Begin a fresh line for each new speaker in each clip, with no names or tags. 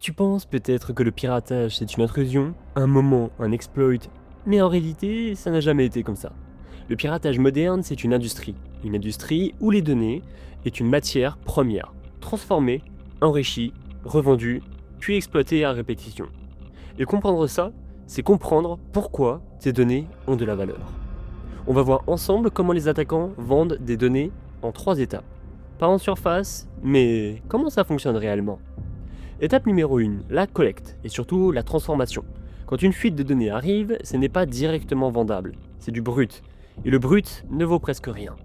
Tu penses peut-être que le piratage c'est une intrusion, un moment, un exploit, mais en réalité ça n'a jamais été comme ça. Le piratage moderne c'est une industrie où les données est une matière première, transformée, enrichie, revendue, puis exploitée à répétition. Et comprendre ça, c'est comprendre pourquoi ces données ont de la valeur. On va voir ensemble comment les attaquants vendent des données en 3 étapes. Pas en surface, mais comment ça fonctionne réellement. Étape numéro 1, la collecte et surtout la transformation. Quand une fuite de données arrive, ce n'est pas directement vendable, c'est du brut. Et le brut ne vaut presque rien.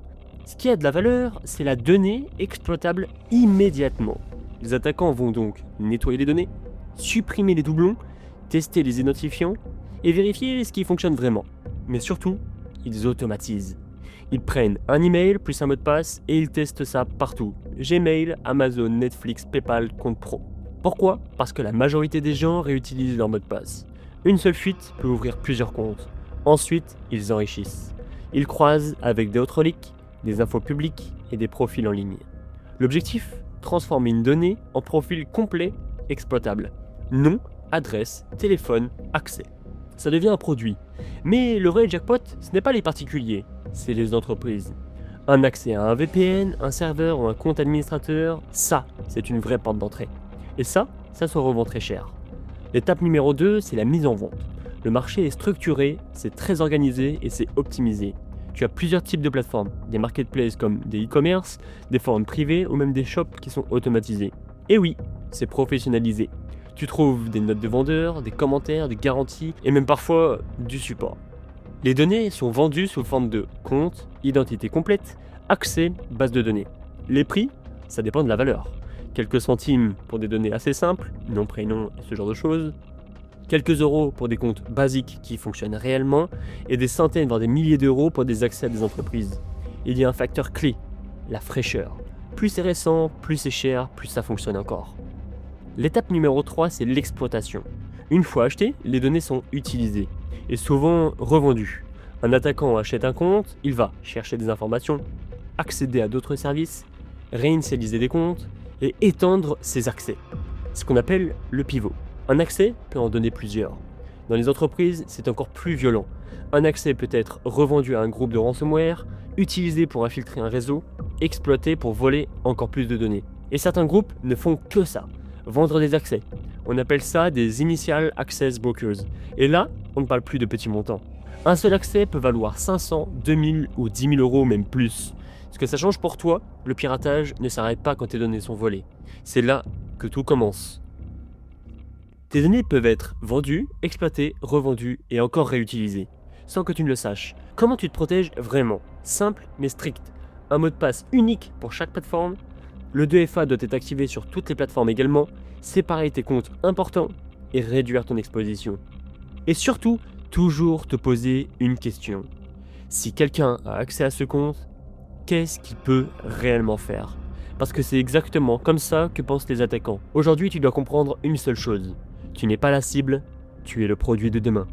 Ce qui a de la valeur, c'est la donnée exploitable immédiatement. Les attaquants vont donc nettoyer les données, supprimer les doublons, tester les identifiants et vérifier ce qui fonctionne vraiment. Mais surtout, ils automatisent. Ils prennent un email plus un mot de passe et ils testent ça partout. Gmail, Amazon, Netflix, PayPal, compte pro. Pourquoi ? Parce que la majorité des gens réutilisent leur mot de passe. Une seule fuite peut ouvrir plusieurs comptes. Ensuite, ils enrichissent. Ils croisent avec d'autres leaks, des infos publiques et des profils en ligne. L'objectif ? Transformer une donnée en profil complet exploitable. Nom, adresse, téléphone, accès. Ça devient un produit. Mais le vrai jackpot, ce n'est pas les particuliers, c'est les entreprises. Un accès à un VPN, un serveur ou un compte administrateur, ça, c'est une vraie porte d'entrée. Et ça se revend très cher. L'étape numéro 2, c'est la mise en vente. Le marché est structuré, c'est très organisé et c'est optimisé. Tu as plusieurs types de plateformes, des marketplaces comme des e-commerce, des forums privés ou même des shops qui sont automatisés. Et oui, c'est professionnalisé. Tu trouves des notes de vendeurs, des commentaires, des garanties et même parfois du support. Les données sont vendues sous forme de compte, identité complète, accès, base de données. Les prix, ça dépend de la valeur. Quelques centimes pour des données assez simples, nom, prénom et ce genre de choses. Quelques euros pour des comptes basiques qui fonctionnent réellement et des centaines voire des milliers d'euros pour des accès à des entreprises. Il y a un facteur clé, la fraîcheur. Plus c'est récent, plus c'est cher, plus ça fonctionne encore. L'étape numéro 3, c'est l'exploitation. Une fois achetées, les données sont utilisées et souvent revendues. Un attaquant achète un compte, il va chercher des informations, accéder à d'autres services, réinitialiser des comptes et étendre ses accès. Ce qu'on appelle le pivot. Un accès peut en donner plusieurs. Dans les entreprises, c'est encore plus violent. Un accès peut être revendu à un groupe de ransomware, utilisé pour infiltrer un réseau, exploité pour voler encore plus de données. Et certains groupes ne font que ça, vendre des accès. On appelle ça des Initial Access Brokers. Et là, on ne parle plus de petits montants. Un seul accès peut valoir 500, 2000 ou 10 000 euros, même plus. Ce que ça change pour toi, le piratage ne s'arrête pas quand tes données sont volées. C'est là que tout commence. Tes données peuvent être vendues, exploitées, revendues et encore réutilisées, sans que tu ne le saches. Comment tu te protèges vraiment ? Simple mais strict. Un mot de passe unique pour chaque plateforme. Le 2FA doit être activé sur toutes les plateformes également. Séparer tes comptes importants et réduire ton exposition. Et surtout, toujours te poser une question. Si quelqu'un a accès à ce compte, qu'est-ce qu'il peut réellement faire ? Parce que c'est exactement comme ça que pensent les attaquants. Aujourd'hui, tu dois comprendre une seule chose. Tu n'es pas la cible, tu es le produit de demain.